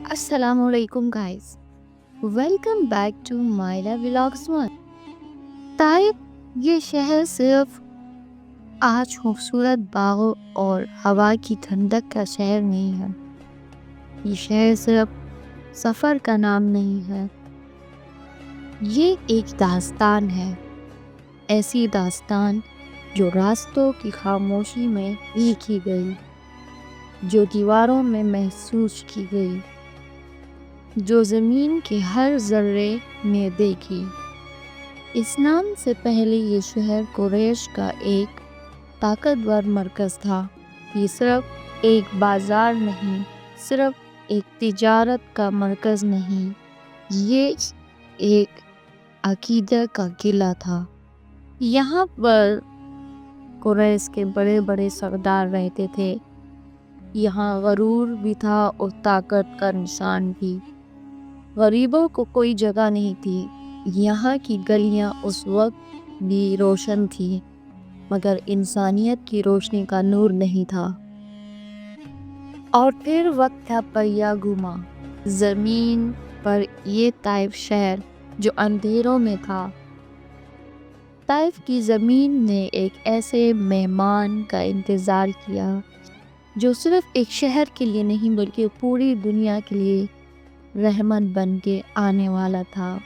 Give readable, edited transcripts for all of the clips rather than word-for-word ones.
السلام علیکم guys, welcome back to مائلا ولاگز ون۔ طائف یہ شہر صرف آج خوبصورت باغوں اور ہوا کی ٹھنڈک کا شہر نہیں ہے۔ یہ شہر صرف سفر کا نام نہیں ہے، یہ ایک داستان ہے، ایسی داستان جو راستوں کی خاموشی میں لکھی گئی، جو دیواروں میں محسوس کی گئی، جو زمین کے ہر ذرے میں دیکھی۔ اس نام سے پہلے یہ شہر قریش کا ایک طاقتور مرکز تھا۔ یہ صرف ایک بازار نہیں، صرف ایک تجارت کا مرکز نہیں، یہ ایک عقیدہ کا قلعہ تھا۔ یہاں پر قریش کے بڑے بڑے سردار رہتے تھے، یہاں غرور بھی تھا اور طاقت کا نشان بھی۔ غریبوں کو کوئی جگہ نہیں تھی۔ یہاں کی گلیاں اس وقت بھی روشن تھی، مگر انسانیت کی روشنی کا نور نہیں تھا۔ اور پھر وقت کا پہیہ گھوما، زمین پر یہ طائف شہر جو اندھیروں میں تھا۔ طائف کی زمین نے ایک ایسے مہمان کا انتظار کیا جو صرف ایک شہر کے لیے نہیں بلکہ پوری دنیا کے لیے رحمت بن کے آنے والا تھا۔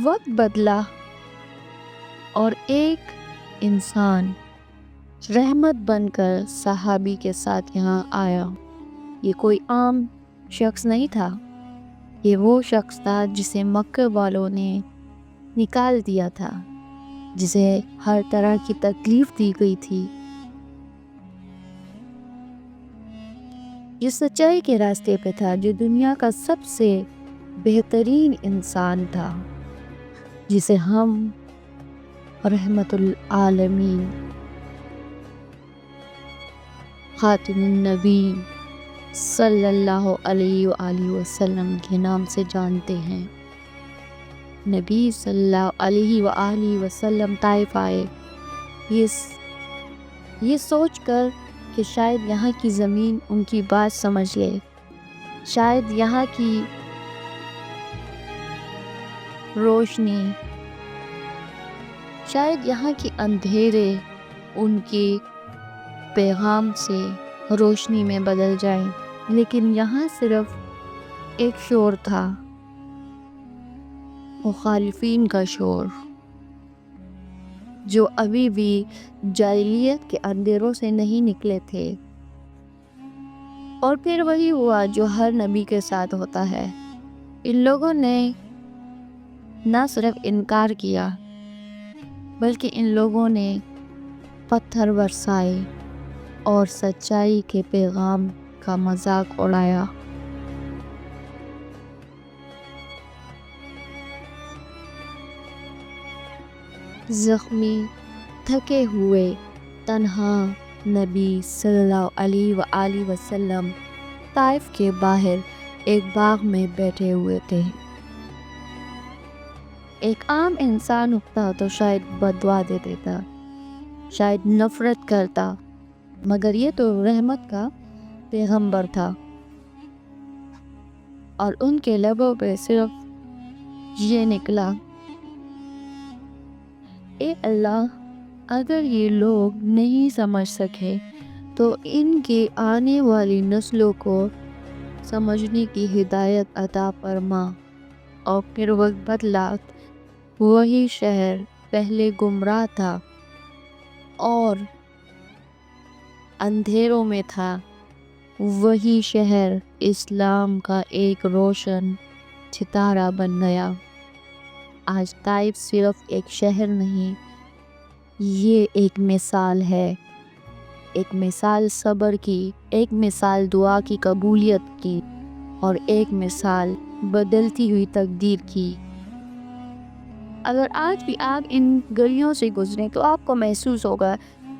وقت بدلا اور ایک انسان رحمت بن کر صحابی کے ساتھ یہاں آیا۔ یہ کوئی عام شخص نہیں تھا، یہ وہ شخص تھا جسے مکہ والوں نے نکال دیا تھا، جسے ہر طرح کی تکلیف دی گئی تھی۔ یہ سچائی کے راستے پہ تھا، جو دنیا کا سب سے بہترین انسان تھا، جسے ہم رحمت العالمین، خاتم النبی صلی اللہ علیہ وآلہ وسلم کے نام سے جانتے ہیں۔ نبی صلی اللہ علیہ وآلہ وسلم طائف آئے، یہ سوچ کر کہ شاید یہاں کی زمین ان کی بات سمجھ لے، شاید یہاں کی روشنی، شاید یہاں کی اندھیرے ان کے پیغام سے روشنی میں بدل جائیں۔ لیکن یہاں صرف ایک شور تھا، مخالفین کا شور، جو ابھی بھی جاہلیت کے اندھیروں سے نہیں نکلے تھے۔ اور پھر وہی ہوا جو ہر نبی کے ساتھ ہوتا ہے، ان لوگوں نے نہ صرف انکار کیا بلکہ ان لوگوں نے پتھر برسائے اور سچائی کے پیغام کا مذاق اڑایا۔ زخمی، تھکے ہوئے، تنہا نبی صلی اللہ علیہ وآلہ وسلم طائف کے باہر ایک باغ میں بیٹھے ہوئے تھے۔ ایک عام انسان ہوتا تو شاید بد دعا دے دیتا، شاید نفرت کرتا، مگر یہ تو رحمت کا پیغمبر تھا، اور ان کے لبوں پہ صرف یہ نکلا، اے اللہ، اگر یہ لوگ نہیں سمجھ سکے تو ان کے آنے والی نسلوں کو سمجھنے کی ہدایت عطا فرما۔ اور پھر وقت بدلا، وہی شہر پہلے گمراہ تھا اور اندھیروں میں تھا، وہی شہر اسلام کا ایک روشن ستارہ بن گیا۔ آج طائف صرف ایک شہر نہیں، یہ ایک مثال ہے، ایک مثال صبر کی، ایک مثال دعا کی قبولیت کی، اور ایک مثال بدلتی ہوئی تقدیر کی۔ اگر آج بھی آپ ان گلیوں سے گزریں تو آپ کو محسوس ہوگا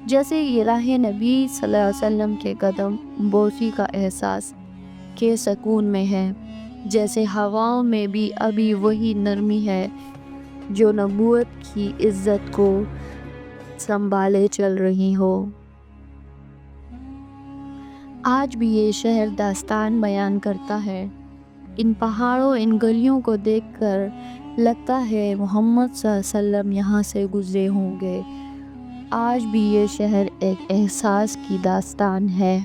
جیسے یہ راہ نبی صلی اللہ علیہ وسلم کے قدم بوسی کا احساس کے سکون میں ہے، جیسے ہواؤں میں بھی ابھی وہی نرمی ہے جو نبوت کی عزت کو سنبھالے چل رہی ہو۔ آج بھی یہ شہر داستان بیان کرتا ہے۔ ان پہاڑوں، ان گلیوں کو دیکھ کر لگتا ہے محمد صلی اللہ علیہ وسلم یہاں سے گزرے ہوں گے۔ آج بھی یہ شہر ایک احساس کی داستان ہے۔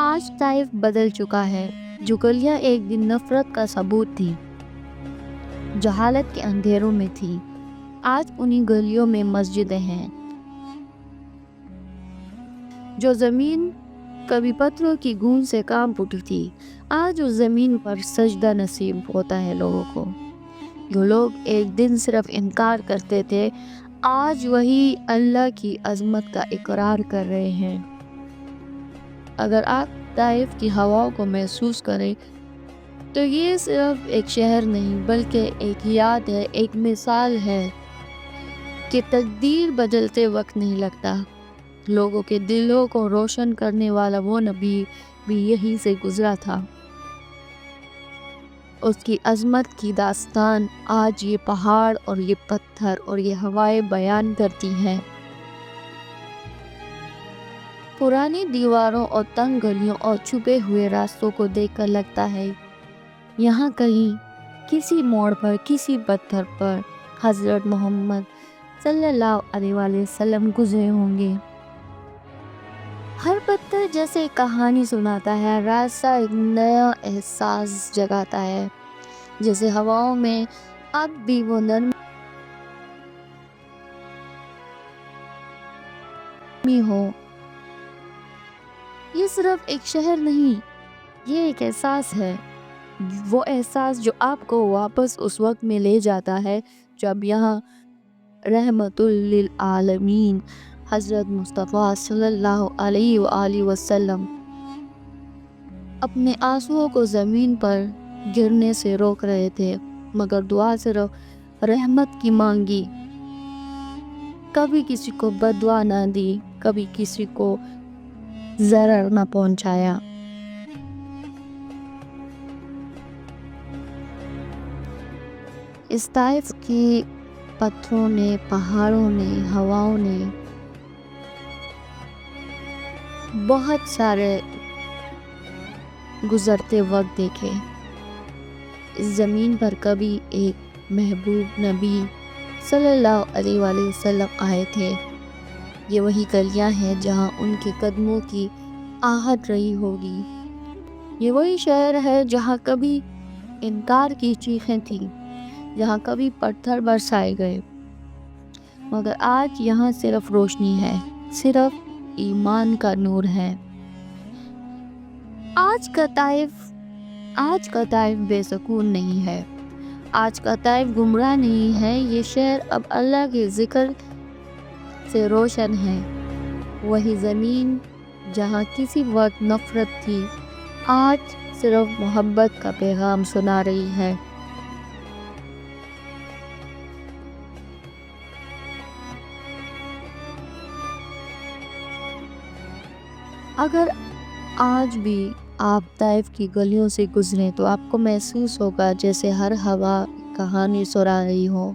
آج طائف بدل چکا ہے۔ جو گلیاں ایک دن نفرت کا ثبوت تھی، جہالت کے اندھیروں میں تھی، آج انہی گلیوں میں مسجدیں ہیں۔ جو زمین کبھی پتھروں کی گونج سے کانپ اٹھی تھی، آج اس زمین پر سجدہ نصیب ہوتا ہے لوگوں کو۔ جو لوگ ایک دن صرف انکار کرتے تھے، آج وہی اللہ کی عظمت کا اقرار کر رہے ہیں۔ اگر آپ طائف کی ہواؤں کو محسوس کریں تو یہ صرف ایک شہر نہیں بلکہ ایک یاد ہے، ایک مثال ہے کہ تقدیر بدلتے وقت نہیں لگتا۔ لوگوں کے دلوں کو روشن کرنے والا وہ نبی بھی یہیں سے گزرا تھا۔ اس کی عظمت کی داستان آج یہ پہاڑ اور یہ پتھر اور یہ ہوائیں بیان کرتی ہیں۔ پرانی دیواروں اور تنگ گلیوں اور چھپے ہوئے راستوں کو دیکھ کر لگتا ہے یہاں کہیں کسی موڑ پر، کسی پتھر پر حضرت محمد صلی اللہ علیہ وآلہ وسلم گزرے ہوں گے۔ ہر پتھر جیسے ایک کہانی سناتا ہے، راستہ ایک نیا احساس جگاتا ہے، جیسے ہواؤں میں اب بھی وہ نرمی ہو۔ یہ صرف ایک شہر نہیں، یہ ایک احساس ہے، وہ احساس جو آپ کو واپس اس وقت میں لے جاتا ہے جب یہاں رحمت للعالمین حضرت مصطفیٰ صلی اللہ علیہ وآلہ وسلم اپنے آنسوؤں کو زمین پر گرنے سے روک رہے تھے، مگر دعا صرف رحمت کی مانگی، کبھی کسی کو بد دعا نہ دی، کبھی کسی کو ضرر نہ پہنچایا۔ اس طائف کی پتھروں نے، پہاڑوں نے، ہواؤں نے بہت سارے گزرتے وقت دیکھے۔ اس زمین پر کبھی ایک محبوب نبی صلی اللہ علیہ وآلہ وسلم آئے تھے۔ یہ وہی گلیاں ہیں جہاں ان کے قدموں کی آہٹ رہی ہوگی۔ یہ وہی شہر ہے جہاں کبھی انکار کی چیخیں تھیں، جہاں کبھی پتھر برسائے گئے، مگر آج یہاں صرف روشنی ہے، صرف ایمان کا نور ہے۔ آج کا طائف بے سکون نہیں ہے، آج کا طائف گمراہ نہیں ہے۔ یہ شہر اب اللہ کے ذکر سے روشن ہے۔ وہی زمین جہاں کسی وقت نفرت تھی، آج صرف محبت کا پیغام سنا رہی ہے۔ اگر آج بھی آپ طائف کی گلیوں سے گزریں تو آپ کو محسوس ہوگا جیسے ہر ہوا کہانی سنا رہی ہو۔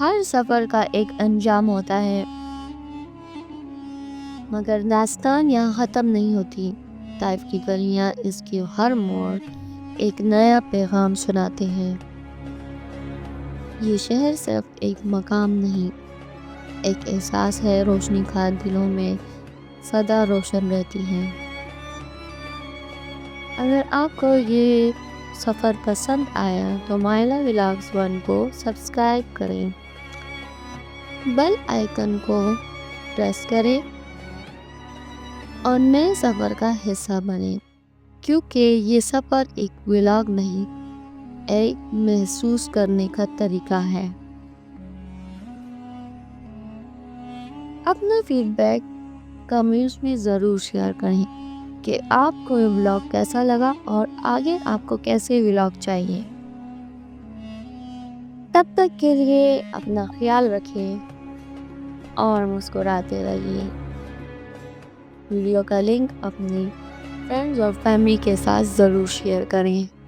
ہر سفر کا ایک انجام ہوتا ہے، مگر داستان یہاں ختم نہیں ہوتی۔ طائف کی گلیاں، اس کی ہر موڑ ایک نیا پیغام سناتے ہیں۔ یہ شہر صرف ایک مقام نہیں، ایک احساس ہے۔ روشنی کا دلوں میں سدا روشن رہتی ہے۔ اگر آپ کو یہ سفر پسند آیا تو مائلا ولاگز 1 کو سبسکرائب کریں، بیل آئیکن کو پریس کریں اور نئے سفر کا حصہ بنیں، کیونکہ یہ سفر ایک ولاگ نہیں، ایک محسوس کرنے کا طریقہ ہے۔ اپنا فیڈ بیک کمنٹس میں ضرور شیئر کریں کہ آپ کو یہ ولاگ کیسا لگا اور آگے آپ کو کیسے ولاگ چاہیے۔ تب تک کے لیے اپنا خیال رکھیں اور مسکراتے رہیے۔ ویڈیو کا لنک اپنی فرینڈز اور فیملی کے ساتھ ضرور شیئر کریں۔